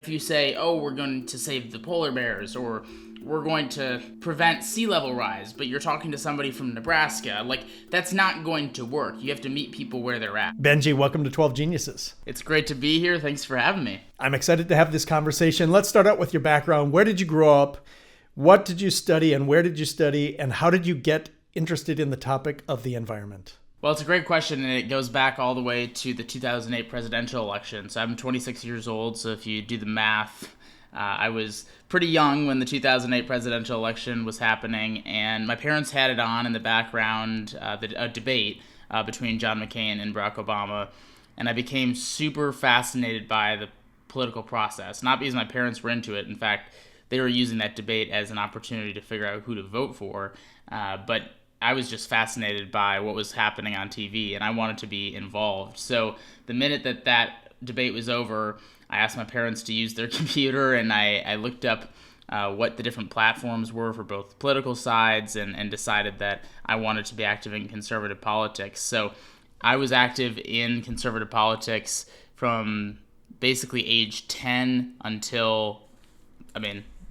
If you say, oh, we're going to save the polar bears, or we're going to prevent sea level rise, but you're talking to somebody from Nebraska, that's not going to work. You have to meet people where they're at. Benji, welcome to 12 Geniuses. It's great to be here. Thanks for having me. I'm excited to have this conversation. Let's start out with your background. Where did you grow up? What did you study and where did you study? And how did you get interested in the topic of the environment? Well, it's a great question, and it goes back all the way to the 2008 presidential election. So I'm 26 years old, so if you do the math, I was pretty young when the 2008 presidential election was happening, and my parents had it on in the background, a debate between John McCain and Barack Obama, and I became super fascinated by the political process, not because my parents were into it. In fact, they were using that debate as an opportunity to figure out who to vote for, but I was just fascinated by what was happening on TV, and I wanted to be involved. So the minute that debate was over, I asked my parents to use their computer, and I looked up what the different platforms were for both political sides, and decided that I wanted to be active in conservative politics. So I was active in conservative politics from basically age 10 until,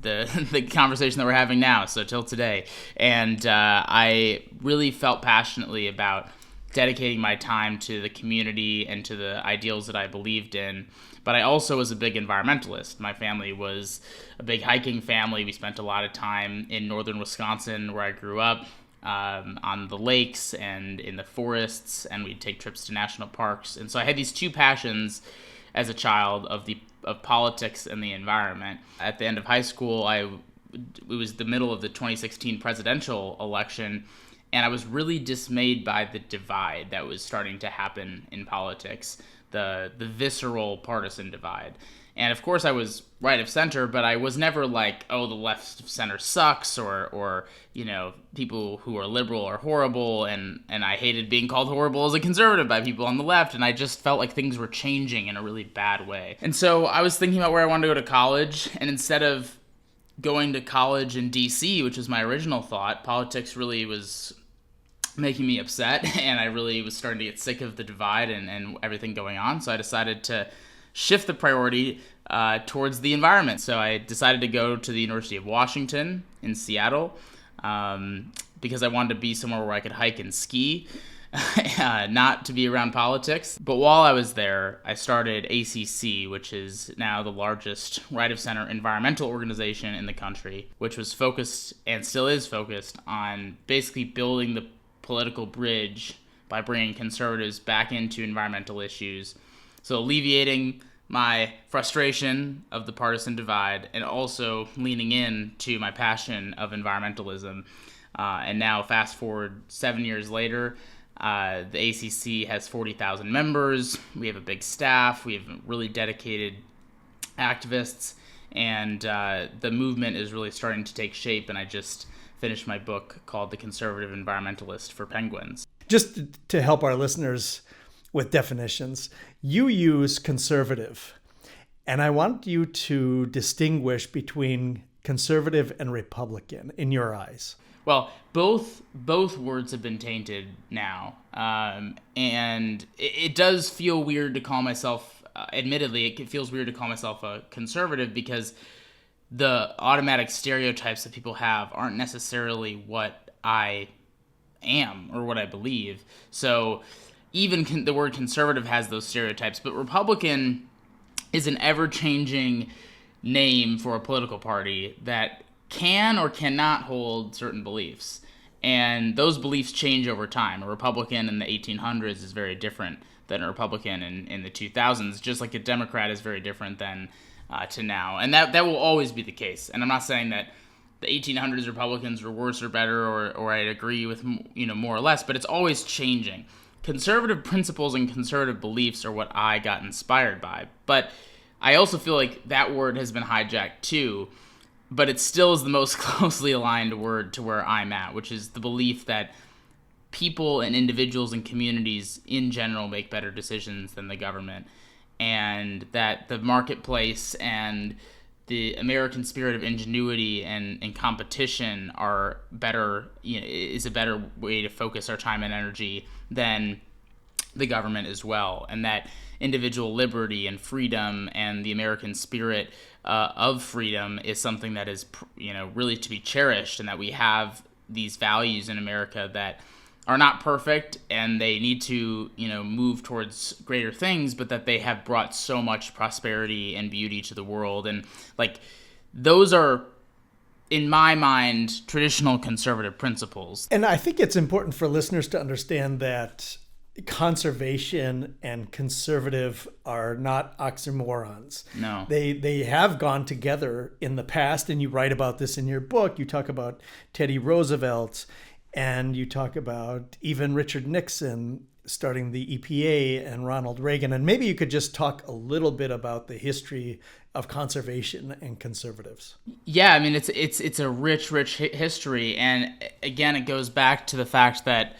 the conversation that we're having now, so till today. And I really felt passionately about dedicating my time to the community and to the ideals that I believed in. But I also was a big environmentalist. My family was a big hiking family. We spent a lot of time in northern Wisconsin, where I grew up, on the lakes and in the forests, and we'd take trips to national parks. And so I had these two passions as a child of politics and the environment. At the end of high school, it was the middle of the 2016 presidential election, and I was really dismayed by the divide that was starting to happen in politics, the visceral partisan divide. And of course I was right of center, but I was never like, oh, the left of center sucks, or people who are liberal are horrible, and I hated being called horrible as a conservative by people on the left, and I just felt like things were changing in a really bad way. And so I was thinking about where I wanted to go to college, and instead of going to college in DC, which was my original thought, politics really was making me upset, and I really was starting to get sick of the divide and everything going on, so I decided to shift the priority towards the environment. So I decided to go to the University of Washington in Seattle because I wanted to be somewhere where I could hike and ski, not to be around politics. But while I was there, I started ACC, which is now the largest right-of-center environmental organization in the country, which was focused and still is focused on basically building the political bridge by bringing conservatives back into environmental issues. So alleviating my frustration of the partisan divide, and also leaning in to my passion of environmentalism. And now fast forward 7 years later, the ACC has 40,000 members. We have a big staff. We have really dedicated activists. And the movement is really starting to take shape. And I just finished my book called The Conservative Environmentalist for Penguins. Just to help our listeners with definitions, you use conservative, and I want you to distinguish between conservative and Republican in your eyes. Well, both words have been tainted now, and it does feel weird to call myself, admittedly, it feels weird to call myself a conservative, because the automatic stereotypes that people have aren't necessarily what I am or what I believe. So even the word conservative has those stereotypes, but Republican is an ever-changing name for a political party that can or cannot hold certain beliefs. And those beliefs change over time. A Republican in the 1800s is very different than a Republican in the 2000s, just like a Democrat is very different than to now. And that will always be the case. And I'm not saying that the 1800s Republicans were worse or better, or I'd agree with more or less, but it's always changing. Conservative principles and conservative beliefs are what I got inspired by. But I also feel like that word has been hijacked too, but it still is the most closely aligned word to where I'm at, which is the belief that people and individuals and communities in general make better decisions than the government, and that the marketplace and the American spirit of ingenuity and competition are better, is a better way to focus our time and energy than the government as well, and that individual liberty and freedom and the American spirit of freedom is something that is, really to be cherished, and that we have these values in America that are not perfect and they need to, move towards greater things, but that they have brought so much prosperity and beauty to the world. And those are, in my mind, traditional conservative principles. And I think it's important for listeners to understand that conservation and conservative are not oxymorons. No. They have gone together in the past, and you write about this in your book. You talk about Teddy Roosevelt, and you talk about even Richard Nixon starting the EPA and Ronald Reagan. And maybe you could just talk a little bit about the history of conservation and conservatives. Yeah, I mean, it's a rich history. And again, it goes back to the fact that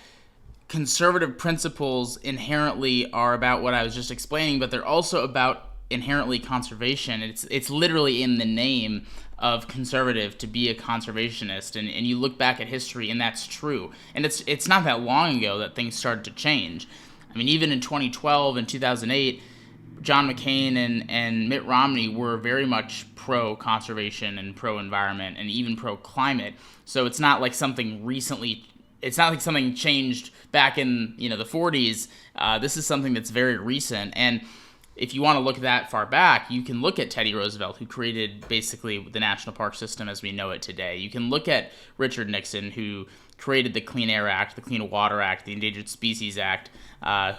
conservative principles inherently are about what I was just explaining, but they're also about inherently conservation. It's literally in the name of conservative to be a conservationist, and you look back at history and that's true. And it's not that long ago that things started to change. I mean, even in 2012 and 2008, John McCain and Mitt Romney were very much pro-conservation and pro-environment and even pro-climate. So it's not like something changed back in the 40s. This is something that's very recent. And if you want to look that far back, you can look at Teddy Roosevelt, who created basically the national park system as we know it today. You can look at Richard Nixon, who created the Clean Air Act, the Clean Water Act, the Endangered Species Act,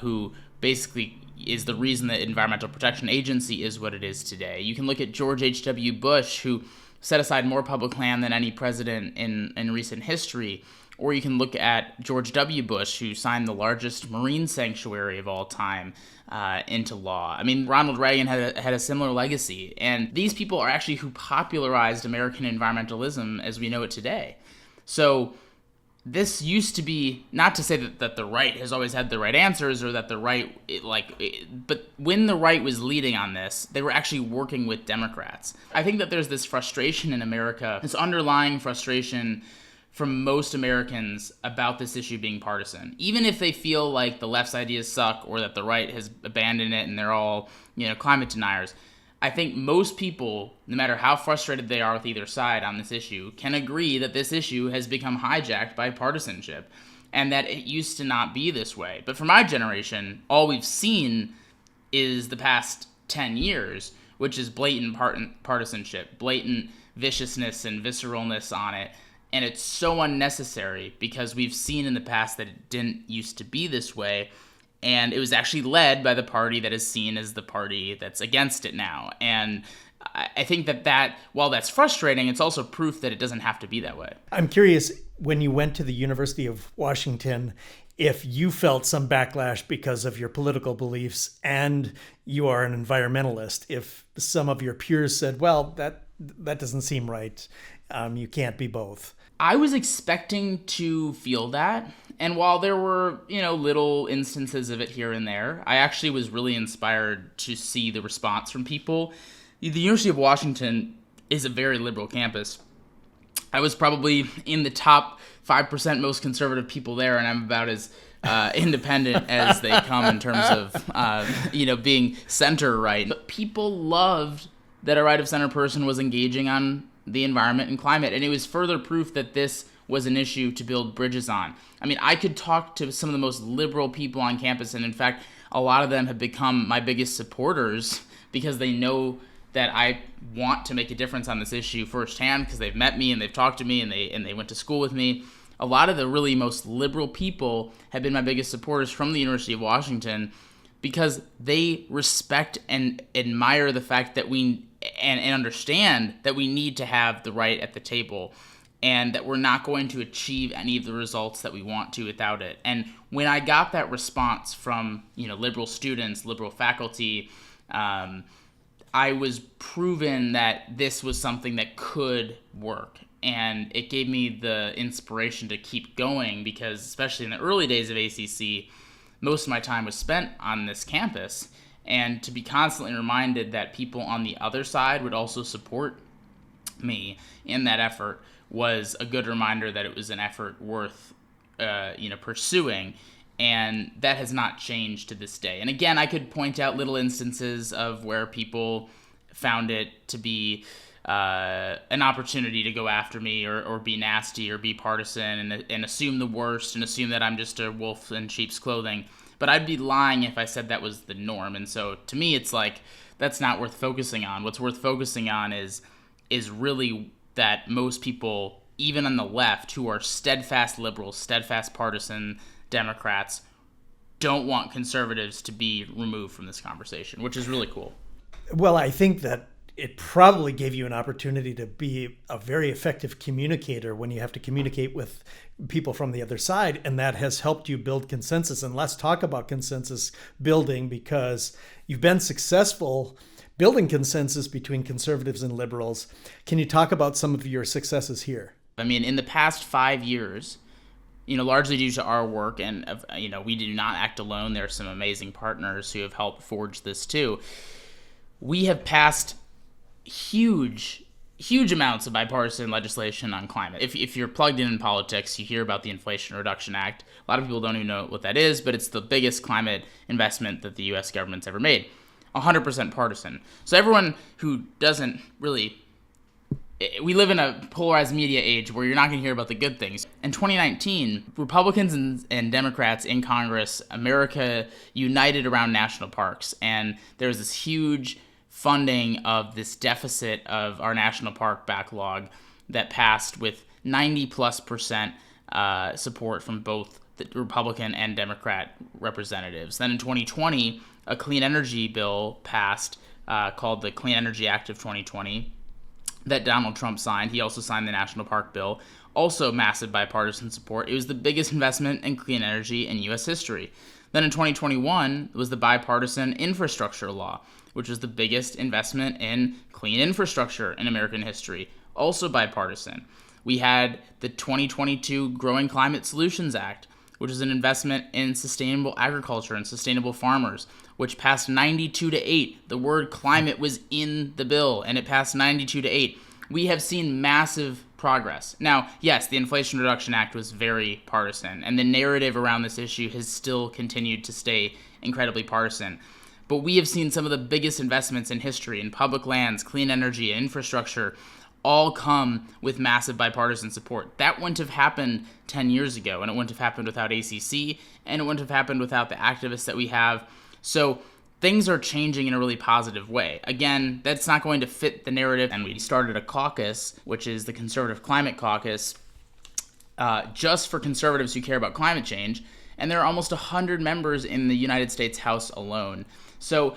who basically is the reason the Environmental Protection Agency is what it is today. You can look at George H.W. Bush, who set aside more public land than any president in recent history. Or you can look at George W. Bush, who signed the largest marine sanctuary of all time into law. I mean, Ronald Reagan had a similar legacy. And these people are actually who popularized American environmentalism as we know it today. So this used to be, not to say that the right has always had the right answers, or that the right, but when the right was leading on this, they were actually working with Democrats. I think that there's this frustration in America, this underlying frustration from most Americans about this issue being partisan. Even if they feel like the left's ideas suck or that the right has abandoned it and they're all, climate deniers, I think most people, no matter how frustrated they are with either side on this issue, can agree that this issue has become hijacked by partisanship and that it used to not be this way. But for my generation, all we've seen is the past 10 years, which is blatant partisanship, blatant viciousness and visceralness on it. And it's so unnecessary because we've seen in the past that it didn't used to be this way. And it was actually led by the party that is seen as the party that's against it now. And I think that while that's frustrating, it's also proof that it doesn't have to be that way. I'm curious, when you went to the University of Washington, if you felt some backlash because of your political beliefs and you are an environmentalist, if some of your peers said, well, that doesn't seem right, you can't be both. I was expecting to feel that. And while there were, little instances of it here and there, I actually was really inspired to see the response from people. The University of Washington is a very liberal campus. I was probably in the top 5% most conservative people there, and I'm about as independent as they come in terms of, being center right. But people loved that a right-of-center person was engaging on the environment and climate, and it was further proof that this was an issue to build bridges on. I mean, I could talk to some of the most liberal people on campus, and in fact, a lot of them have become my biggest supporters because they know that I want to make a difference on this issue firsthand because they've met me and they've talked to me and they went to school with me. A lot of the really most liberal people have been my biggest supporters from the University of Washington because they respect and admire the fact that and understand that we need to have the right at the table and that we're not going to achieve any of the results that we want to without it. And when I got that response from, liberal students, liberal faculty, I was proven that this was something that could work. And it gave me the inspiration to keep going because, especially in the early days of ACC, most of my time was spent on this campus. And to be constantly reminded that people on the other side would also support me in that effort was a good reminder that it was an effort worth, pursuing. And that has not changed to this day. And again, I could point out little instances of where people found it to be an opportunity to go after me or be nasty or be partisan and assume the worst and assume that I'm just a wolf in sheep's clothing. But I'd be lying if I said that was the norm. And so to me, it's like, that's not worth focusing on. What's worth focusing on is really that most people, even on the left, who are steadfast liberals, steadfast partisan Democrats, don't want conservatives to be removed from this conversation, which is really cool. Well, I think that it probably gave you an opportunity to be a very effective communicator when you have to communicate with people from the other side, and that has helped you build consensus. And let's talk about consensus building, because you've been successful building consensus between conservatives and liberals. Can you talk about some of your successes here? I mean, in the past 5 years, largely due to our work, and we do not act alone. There are some amazing partners who have helped forge this too. We have passed huge amounts of bipartisan legislation on climate. If you're plugged in politics, you hear about the Inflation Reduction Act. A lot of people don't even know what that is, but it's the biggest climate investment that the U.S. government's ever made. 100% partisan. So everyone who doesn't really... We live in a polarized media age where you're not going to hear about the good things. In 2019, Republicans and Democrats in Congress, America united around national parks, and there was this huge funding of this deficit of our national park backlog that passed with 90+% support from both the Republican and Democrat representatives. Then in 2020, a clean energy bill passed called the Clean Energy Act of 2020 that Donald Trump signed. He also signed the National Park Bill, also massive bipartisan support. It was the biggest investment in clean energy in U.S. history. Then in 2021 was the bipartisan infrastructure law, which was the biggest investment in clean infrastructure in American history, also bipartisan. We had the 2022 Growing Climate Solutions Act, which is an investment in sustainable agriculture and sustainable farmers, which passed 92-8. The word climate was in the bill, and it passed 92-8. We have seen massive progress. Now, yes, the Inflation Reduction Act was very partisan, and the narrative around this issue has still continued to stay incredibly partisan. But we have seen some of the biggest investments in history in public lands, clean energy, and infrastructure all come with massive bipartisan support. That wouldn't have happened 10 years ago, and it wouldn't have happened without ACC, and it wouldn't have happened without the activists that we have. So things are changing in a really positive way. Again, that's not going to fit the narrative, and we started a caucus, which is the Conservative Climate Caucus, just for conservatives who care about climate change, and there are almost 100 members in the United States House alone. So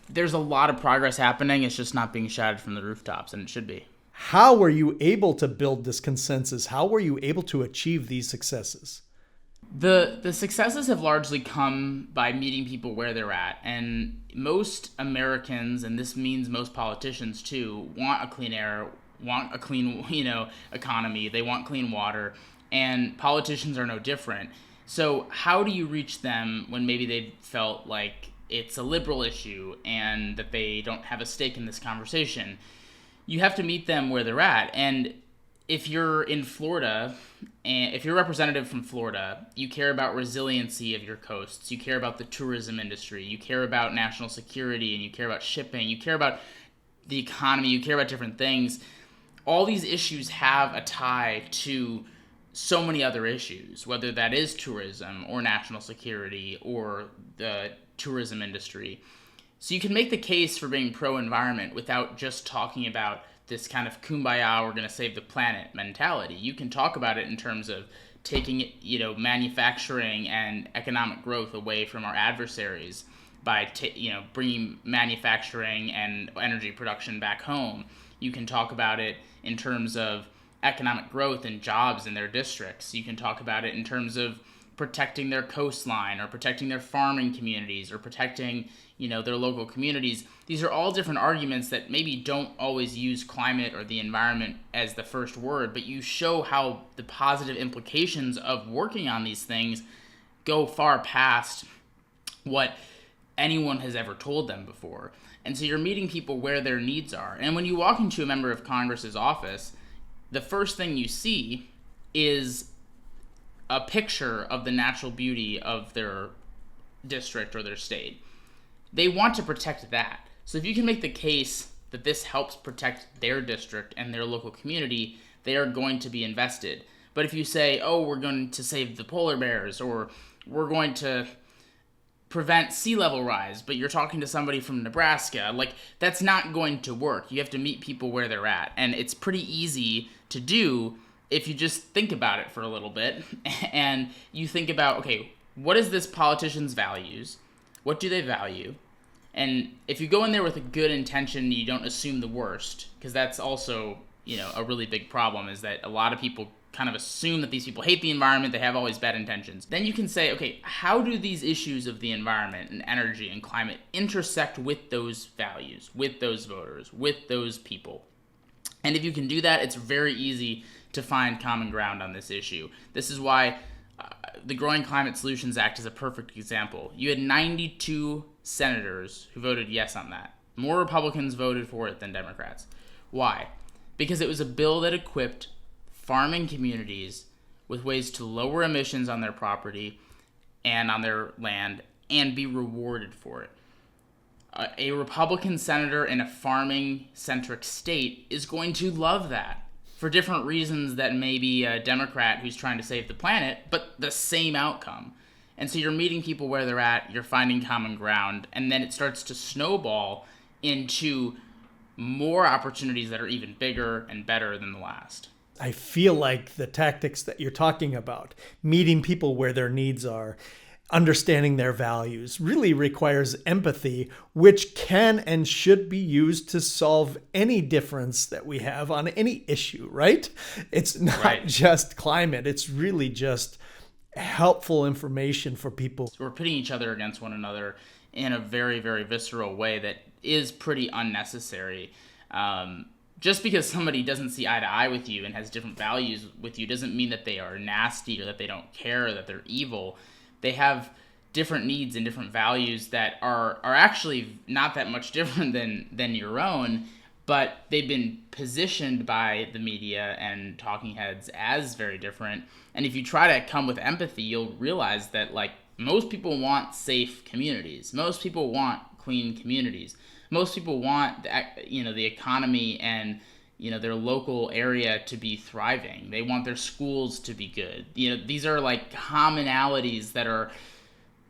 there's a lot of progress happening. It's just not being shouted from the rooftops, and it should be. How were you able to build this consensus? How were you able to achieve these successes? The successes have largely come by meeting people where they're at. And most Americans, and this means most politicians too, want a clean air, want a clean, economy. They want clean water. And politicians are no different. So how do you reach them when maybe they felt like it's a liberal issue and that they don't have a stake in this conversation? You have to meet them where they're at. And if you're in Florida, and if you're a representative from Florida, you care about resiliency of your coasts, you care about the tourism industry, you care about national security, and you care about shipping, you care about the economy, you care about different things. All these issues have a tie to so many other issues, whether that is tourism or national security or the tourism industry. So you can make the case for being pro-environment without just talking about this kind of kumbaya, we're going to save the planet mentality. You can talk about it in terms of taking, manufacturing and economic growth away from our adversaries by, bringing manufacturing and energy production back home. You can talk about it in terms of economic growth and jobs in their districts. You can talk about it in terms of protecting their coastline or protecting their farming communities or protecting, their local communities. These are all different arguments that maybe don't always use climate or the environment as the first word, but you show how the positive implications of working on these things go far past what anyone has ever told them before. And so you're meeting people where their needs are. And when you walk into a member of Congress's office, the first thing you see is a picture of the natural beauty of their district or their state. They want to protect that. So if you can make the case that this helps protect their district and their local community, they are going to be invested. But if you say, oh, we're going to save the polar bears, or we're going to prevent sea level rise, but you're talking to somebody from Nebraska, like, that's not going to work. You have to meet people where they're at. And it's pretty easy to do if you just think about it for a little bit and you think about, okay, what is this politician's values? What do they value? And if you go in there with a good intention, you don't assume the worst, because that's also, a really big problem, is that a lot of people kind of assume that these people hate the environment, they have all these bad intentions. Then you can say, okay, how do these issues of the environment and energy and climate intersect with those values, with those voters, with those people? And if you can do that, it's very easy to find common ground on this issue. This is why the Growing Climate Solutions Act is a perfect example. You had 92 senators who voted yes on that. More Republicans voted for it than Democrats. Why? Because it was a bill that equipped farming communities with ways to lower emissions on their property and on their land and be rewarded for it. A Republican senator in a farming-centric state is going to love that for different reasons that maybe a Democrat who's trying to save the planet, but the same outcome. And so you're meeting people where they're at, you're finding common ground, and then it starts to snowball into more opportunities that are even bigger and better than the last. I feel like the tactics that you're talking about, meeting people where their needs are, understanding their values, really requires empathy, which can and should be used to solve any difference that we have on any issue, right? It's not just climate. It's really just helpful information for people. So we're pitting each other against one another in a very, very visceral way that is pretty unnecessary. Just because somebody doesn't see eye to eye with you and has different values with you doesn't mean that they are nasty or that they don't care or that they're evil. They have different needs and different values that are actually not that much different than your own, but they've been positioned by the media and talking heads as very different. And if you try to come with empathy, you'll realize that, like, most people want safe communities. Most people want clean communities. Most people want the economy and their local area to be thriving. They want their schools to be good. These are like commonalities that are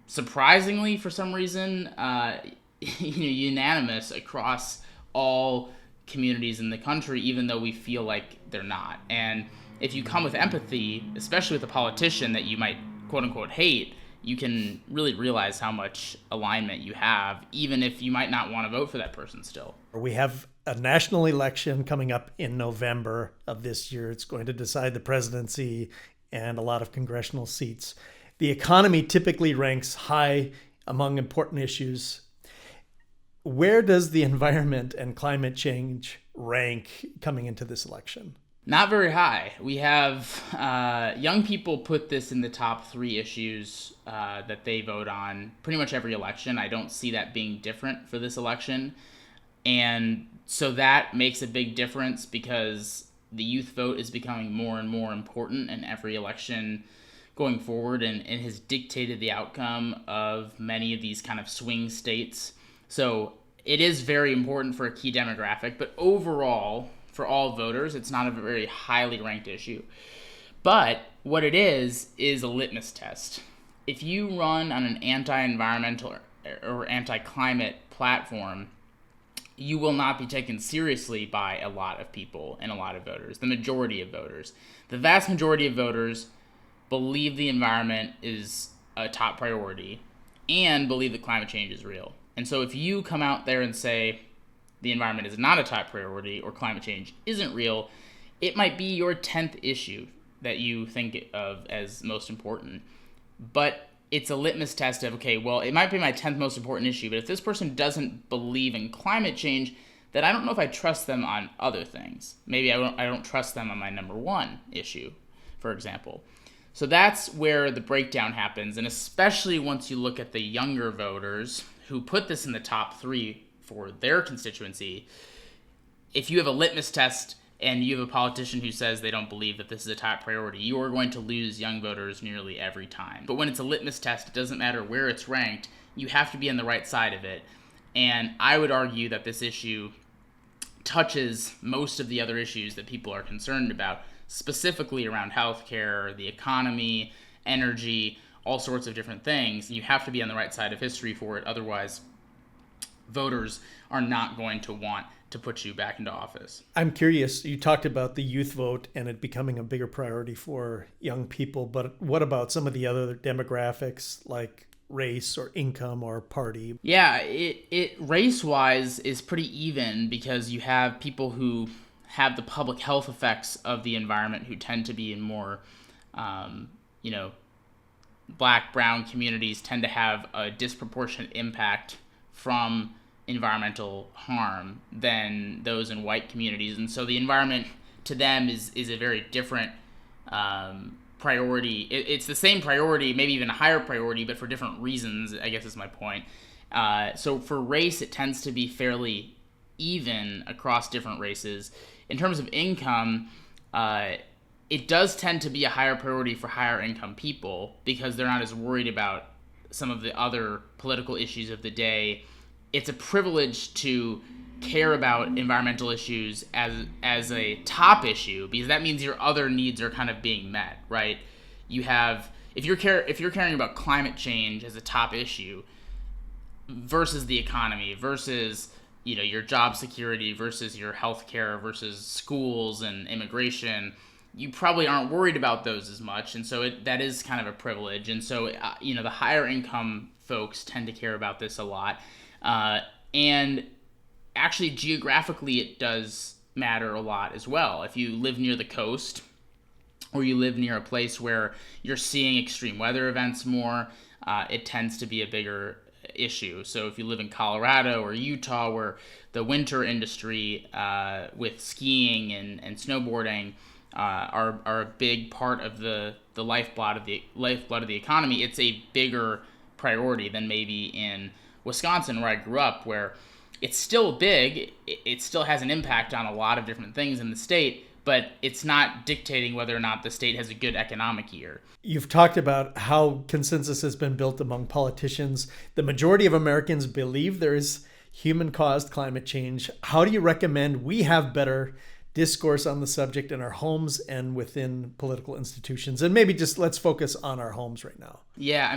surprisingly, for some reason, unanimous across all communities in the country, even though we feel like they're not. And if you come with empathy, especially with a politician that you might quote unquote hate, you can really realize how much alignment you have, even if you might not want to vote for that person still. We have a national election coming up in November of this year. It's going to decide the presidency and a lot of congressional seats. The economy typically ranks high among important issues. Where does the environment and climate change rank coming into this election? Not very high. We have young people put this in the top 3 issues that they vote on pretty much every election. I don't see that being different for this election. And so that makes a big difference because the youth vote is becoming more and more important in every election going forward and has dictated the outcome of many of these kind of swing states. So it is very important for a key demographic, but overall, for all voters, it's not a very highly ranked issue. But what it is a litmus test. If you run on an anti-environmental or anti-climate platform, you will not be taken seriously by a lot of people and a lot of voters, the majority of voters. The vast majority of voters believe the environment is a top priority and believe that climate change is real. And so if you come out there and say the environment is not a top priority or climate change isn't real, it might be your 10th issue that you think of as most important. But it's a litmus test of, okay, well, it might be my 10th most important issue, but if this person doesn't believe in climate change, then I don't know if I trust them on other things. Maybe I don't trust them on my number 1 issue, for example. So that's where the breakdown happens, and especially once you look at the younger voters who put this in the top 3 for their constituency, if you have a litmus test and you have a politician who says they don't believe that this is a top priority, you are going to lose young voters nearly every time. But when it's a litmus test, it doesn't matter where it's ranked, you have to be on the right side of it. And I would argue that this issue touches most of the other issues that people are concerned about, specifically around healthcare, the economy, energy, all sorts of different things. You have to be on the right side of history for it. Otherwise, voters are not going to want to put you back into office. I'm curious, you talked about the youth vote and it becoming a bigger priority for young people, but what about some of the other demographics like race or income or party? Yeah, it race-wise is pretty even because you have people who have the public health effects of the environment who tend to be in more, black, brown communities tend to have a disproportionate impact from environmental harm than those in white communities. And so the environment to them is a very different priority. It's the same priority, maybe even a higher priority, but for different reasons, I guess is my point. So for race, it tends to be fairly even across different races. In terms of income, it does tend to be a higher priority for higher income people because they're not as worried about some of the other political issues of the day. It's a privilege to care about environmental issues as a top issue because that means your other needs are kind of being met, right? You have if you're caring about climate change as a top issue versus the economy versus your job security versus your healthcare versus schools and immigration, you probably aren't worried about those as much, and so that is kind of a privilege. And so the higher income folks tend to care about this a lot. And actually, geographically, it does matter a lot as well. If you live near the coast or you live near a place where you're seeing extreme weather events more, it tends to be a bigger issue. So if you live in Colorado or Utah, where the winter industry with skiing and snowboarding are a big part of the lifeblood of the economy, it's a bigger priority than maybe in Wisconsin, where I grew up, where it's still big, it still has an impact on a lot of different things in the state, but it's not dictating whether or not the state has a good economic year. You've talked about how consensus has been built among politicians. The majority of Americans believe there is human-caused climate change. How do you recommend we have better discourse on the subject in our homes and within political institutions? And maybe just let's focus on our homes right now. Yeah,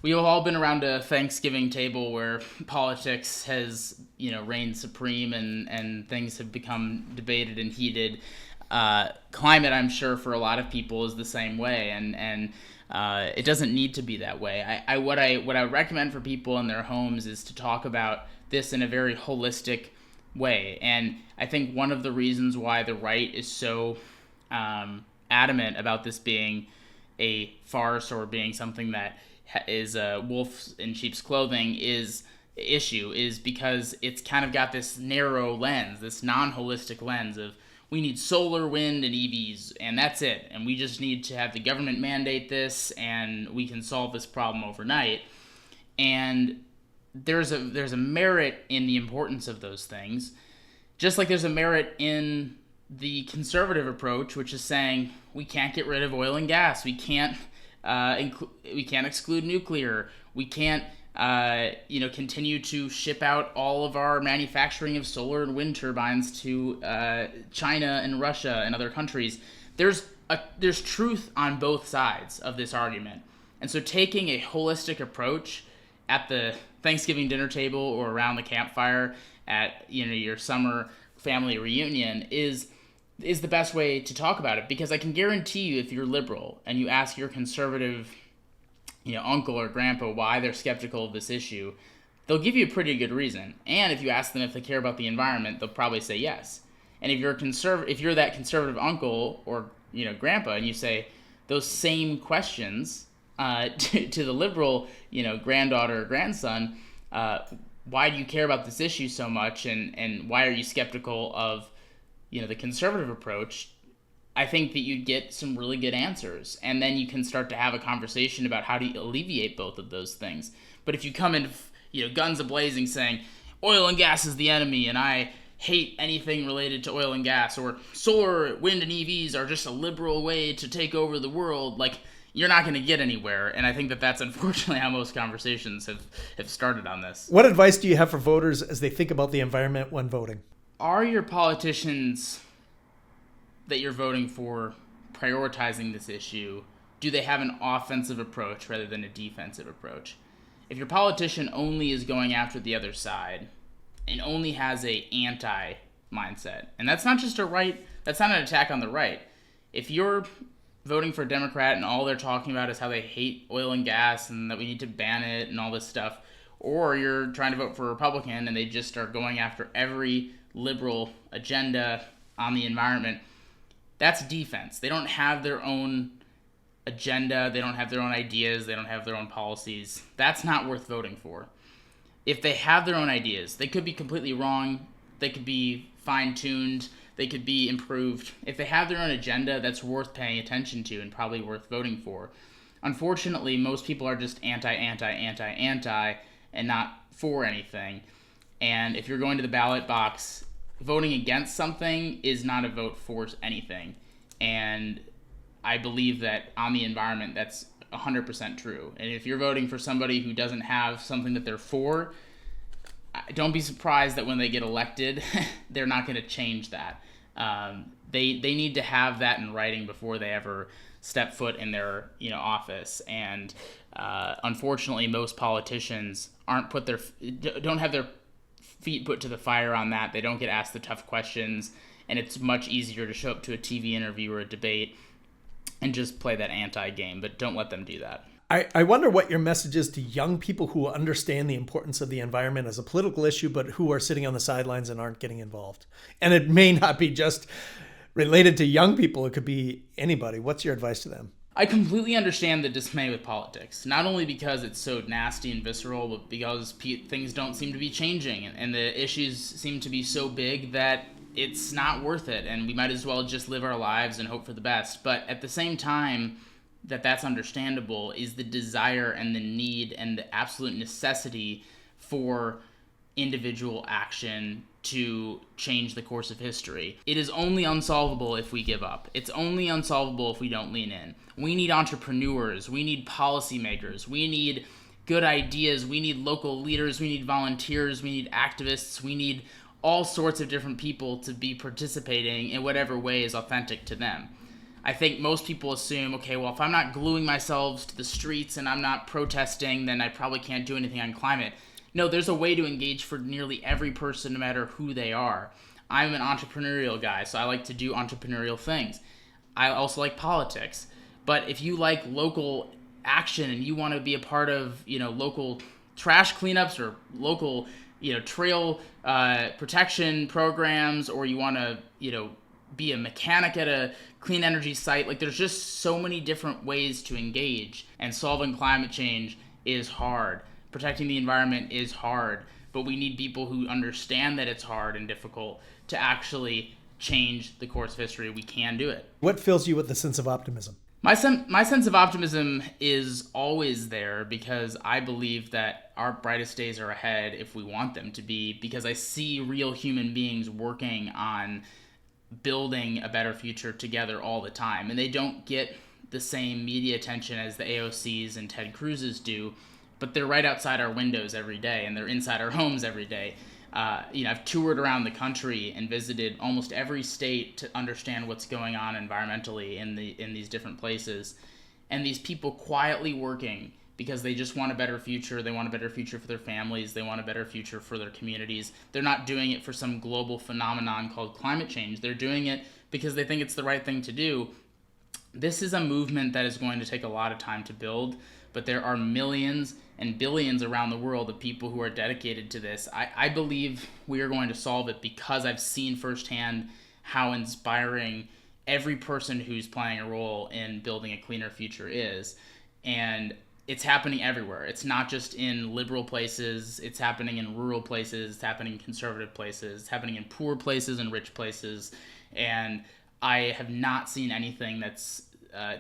we've all been around a Thanksgiving table where politics has, reigned supreme and things have become debated and heated. Climate, I'm sure, for a lot of people is the same way, and it doesn't need to be that way. What I recommend for people in their homes is to talk about this in a very holistic way. And I think one of the reasons why the right is so adamant about this being a farce or being something that is wolf in sheep's clothing is because it's kind of got this narrow lens, this non-holistic lens of we need solar, wind, and EVs, and that's it. And we just need to have the government mandate this, and we can solve this problem overnight. And there's a merit in the importance of those things, just like there's a merit in the conservative approach, which is saying we can't get rid of oil and gas, we can't exclude nuclear, we can't continue to ship out all of our manufacturing of solar and wind turbines to China and Russia and other countries. There's truth on both sides of this argument, and so taking a holistic approach at the Thanksgiving dinner table or around the campfire at your summer family reunion is the best way to talk about it, because I can guarantee you, if you're liberal and you ask your conservative uncle or grandpa why they're skeptical of this issue, they'll give you a pretty good reason. And if you ask them if they care about the environment, they'll probably say yes. And if you're that conservative uncle or grandpa, and you say those same questions to the liberal granddaughter or grandson, why do you care about this issue so much, and why are you skeptical of the conservative approach, I think that you'd get some really good answers. And then you can start to have a conversation about how do you alleviate both of those things. But if you come in, guns a-blazing saying, oil and gas is the enemy, and I hate anything related to oil and gas, or solar, wind, and EVs are just a liberal way to take over the world, like, you're not going to get anywhere. And I think that that's unfortunately how most conversations have started on this. What advice do you have for voters as they think about the environment when voting? Are your politicians that you're voting for prioritizing this issue? Do they have an offensive approach rather than a defensive approach? If your politician only is going after the other side and only has a anti mindset, and that's not just a right, that's not an attack on the right. If you're voting for a Democrat and all they're talking about is how they hate oil and gas and that we need to ban it and all this stuff, or you're trying to vote for a Republican and they just are going after every liberal agenda on the environment, that's defense. They don't have their own agenda, they don't have their own ideas, they don't have their own policies. That's not worth voting for. If they have their own ideas, they could be completely wrong, they could be fine-tuned, they could be improved. If they have their own agenda, that's worth paying attention to and probably worth voting for. Unfortunately, most people are just anti, and not for anything. And if you're going to the ballot box, voting against something is not a vote for anything. And I believe that on the environment, that's 100% true. And if you're voting for somebody who doesn't have something that they're for, don't be surprised that when they get elected, they're not going to change that. They need to have that in writing before they ever step foot in their office. And unfortunately, most politicians don't have their feet put to the fire on that. They don't get asked the tough questions, and it's much easier to show up to a TV interview or a debate and just play that anti-game, but don't let them do that. I wonder what your message is to young people who understand the importance of the environment as a political issue, but who are sitting on the sidelines and aren't getting involved. And it may not be just related to young people. It could be anybody. What's your advice to them? I completely understand the dismay with politics, not only because it's so nasty and visceral, but because things don't seem to be changing, and the issues seem to be so big that it's not worth it, and we might as well just live our lives and hope for the best. But at the same time, that's understandable is the desire and the need and the absolute necessity for individual action to change the course of history. It is only unsolvable if we give up. It's only unsolvable if we don't lean in. We need entrepreneurs. We need policymakers. We need good ideas. We need local leaders. We need volunteers. We need activists. We need all sorts of different people to be participating in whatever way is authentic to them. I think most people assume, okay, well, if I'm not gluing myself to the streets and I'm not protesting, then I probably can't do anything on climate. No, there's a way to engage for nearly every person, no matter who they are. I'm an entrepreneurial guy, so I like to do entrepreneurial things. I also like politics. But if you like local action and you want to be a part of, local trash cleanups or local, trail protection programs, or you want to, be a mechanic at a clean energy site, like there's just so many different ways to engage, and solving climate change is hard. Protecting the environment is hard, but we need people who understand that it's hard and difficult to actually change the course of history. We can do it. What fills you with a sense of optimism? My sense of optimism is always there because I believe that our brightest days are ahead if we want them to be, because I see real human beings working on building a better future together all the time. And they don't get the same media attention as the AOCs and Ted Cruz's do, but they're right outside our windows every day, and they're inside our homes every day. I've toured around the country and visited almost every state to understand what's going on environmentally in these different places. And these people quietly working because they just want a better future. They want a better future for their families. They want a better future for their communities. They're not doing it for some global phenomenon called climate change. They're doing it because they think it's the right thing to do. This is a movement that is going to take a lot of time to build, but there are millions and billions around the world of people who are dedicated to this. I believe we are going to solve it because I've seen firsthand how inspiring every person who's playing a role in building a cleaner future is. And it's happening everywhere. It's not just in liberal places. It's happening in rural places. It's happening in conservative places. It's happening in poor places and rich places. And I have not seen anything that's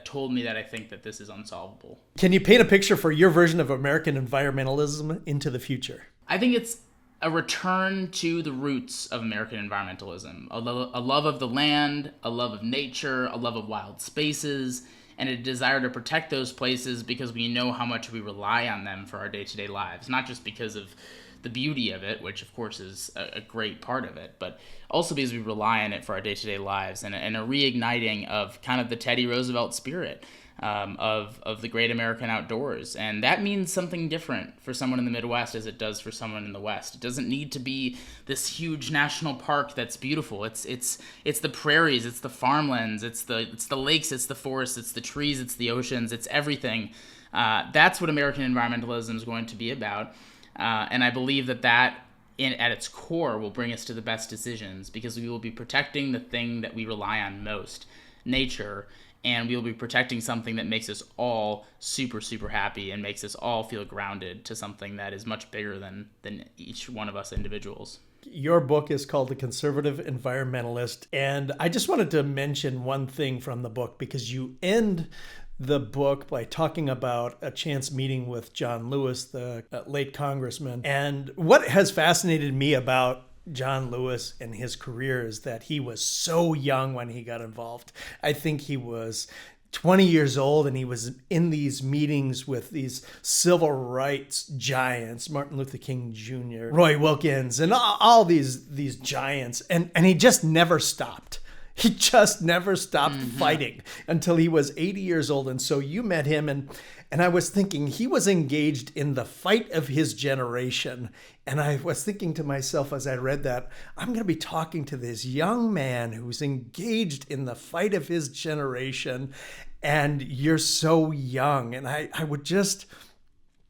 told me that I think that this is unsolvable. Can you paint a picture for your version of American environmentalism into the future? I think it's a return to the roots of American environmentalism, a love of the land, a love of nature, a love of wild spaces, and a desire to protect those places because we know how much we rely on them for our day-to-day lives, not just because of the beauty of it, which of course is a great part of it, but also because we rely on it for our day-to-day lives, and a reigniting of kind of the Teddy Roosevelt spirit of the great American outdoors. And that means something different for someone in the Midwest as it does for someone in the West. It doesn't need to be this huge national park that's beautiful. It's the prairies, it's the farmlands, it's the lakes, it's the forests, it's the trees, it's the oceans, it's everything. That's what American environmentalism is going to be about. And I believe that at its core will bring us to the best decisions, because we will be protecting the thing that we rely on most, nature, and we will be protecting something that makes us all super, super happy and makes us all feel grounded to something that is much bigger than each one of us individuals. Your book is called The Conservative Environmentalist, and I just wanted to mention one thing from the book, because you end the book by talking about a chance meeting with John Lewis, the late congressman. And what has fascinated me about John Lewis and his career is that he was so young when he got involved. I think he was 20 years old, and he was in these meetings with these civil rights giants, Martin Luther King Jr., Roy Wilkins, and all these giants. And he just never stopped. He just never stopped fighting until he was 80 years old. And so you met him, and I was thinking he was engaged in the fight of his generation. And I was thinking to myself as I read that, I'm going to be talking to this young man who's engaged in the fight of his generation, and you're so young. And I would just,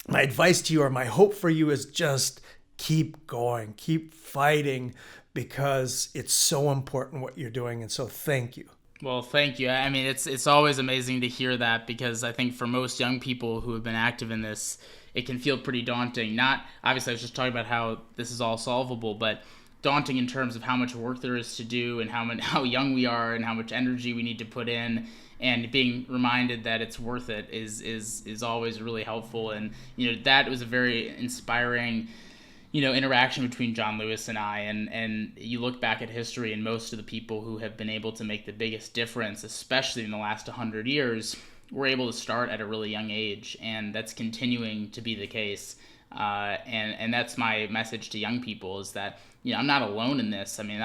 my advice to you, or my hope for you, is just keep going, keep fighting, because it's so important what you're doing. And so thank you. Well, thank you. I mean, it's always amazing to hear that, because I think for most young people who have been active in this, it can feel pretty daunting. Not, obviously, I was just talking about how this is all solvable, but daunting in terms of how much work there is to do, and how young we are, and how much energy we need to put in, and being reminded that it's worth it is always really helpful. And that was a very inspiring interaction between John Lewis and I, and you look back at history, and most of the people who have been able to make the biggest difference, especially in the last 100 years, were able to start at a really young age, and that's continuing to be the case. And that's my message to young people, is that I'm not alone in this. I mean,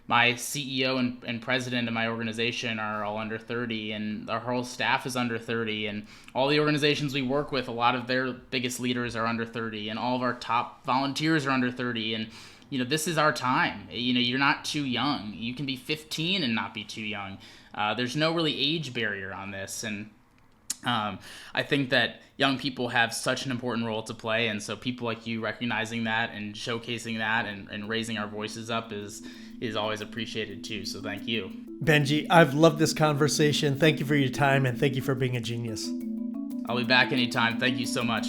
my CEO and president of my organization are all under 30, and our whole staff is under 30, and all the organizations we work with, a lot of their biggest leaders are under 30, and all of our top volunteers are under 30, and this is our time. You're not too young. You can be 15 and not be too young. There's no really age barrier on this, and I think that young people have such an important role to play, and so people like you recognizing that and showcasing that and raising our voices up is always appreciated too. So thank you. Benji, I've loved this conversation. Thank you for your time, and thank you for being a genius. I'll be back anytime. Thank you so much.